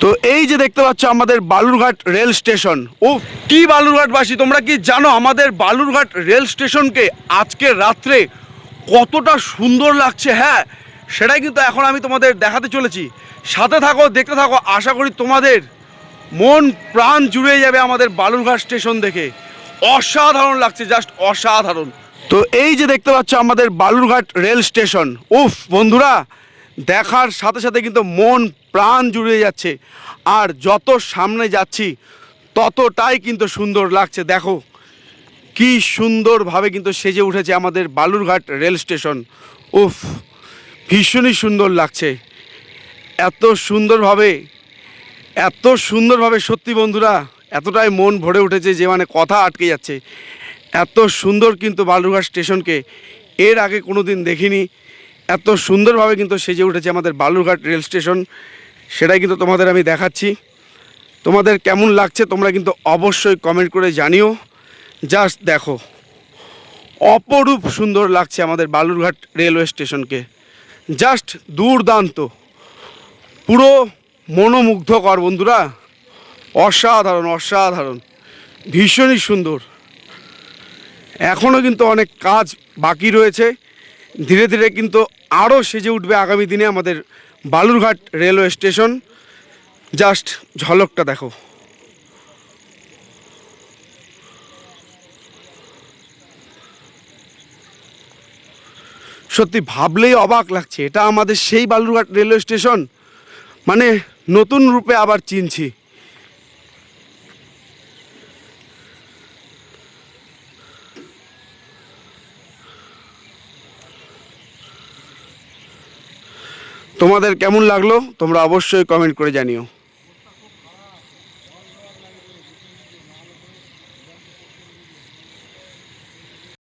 তো এই যে দেখতে পাচ্ছ আমাদের বালুরঘাট রেল স্টেশন। ও কি বালুরঘাটবাসী, তোমরা কি জানো আমাদের বালুরঘাট রেল স্টেশনকে আজকে রাত্রে কতটা সুন্দর লাগছে? হ্যাঁ, সেটাই কিন্তু এখন আমি তোমাদের দেখাতে চলেছি। সাথে থাকো, দেখতে থাকো, আশা করি তোমাদের মন প্রাণ জুড়ে যাবে আমাদের বালুরঘাট স্টেশন দেখে। অসাধারণ লাগছে, জাস্ট অসাধারণ। তো এই যে দেখতে পাচ্ছ আমাদের বালুরঘাট রেল স্টেশন। উফ বন্ধুরা, দেখার সাথে সাথে কিন্তু মন প্রাণ জুড়ে যাচ্ছে। আর যত সামনে যাচ্ছি ততটাই কিন্তু সুন্দর লাগছে। দেখো কি সুন্দরভাবে কিন্তু সেজে উঠেছে আমাদের বালুরঘাট রেল স্টেশন। উফ, ভীষণই সুন্দর লাগছে। এত সুন্দরভাবে সত্যি বন্ধুরা, এতটাই মন ভরে উঠেছে যে মানে কথা আটকে যাচ্ছে। এত সুন্দর কিন্তু বালুরঘাট স্টেশনকে এর আগে কোনো দিন দেখিনি। এত সুন্দরভাবে কিন্তু সেজে উঠেছে আমাদের বালুরঘাট রেল স্টেশন, সেটাই কিন্তু তোমাদের আমি দেখাচ্ছি। তোমাদের কেমন লাগছে তোমরা কিন্তু অবশ্যই কমেন্ট করে জানিও। জাস্ট দেখো, অপরূপ সুন্দর লাগছে আমাদের বালুরঘাট রেলওয়ে স্টেশনকে। জাস্ট দুর্দান্ত, পুরো মনোমুগ্ধকর বন্ধুরা। অসাধারণ অসাধারণ, ভীষণই সুন্দর। এখনও কিন্তু অনেক কাজ বাকি রয়েছে। ধীরে ধীরে কিন্তু আরও সেজে উঠবে আগামী দিনে আমাদের বালুরঘাট রেলওয়ে স্টেশন। জাস্ট ঝলকটা দেখো। সত্যি ভাবলেই অবাক লাগছে, এটা আমাদের সেই বালুরঘাট রেলওয়ে স্টেশন, মানে নতুন রূপে আবার চিনছি। তোমাদের কেমন লাগলো তোমরা অবশ্যই কমেন্ট করে জানিও।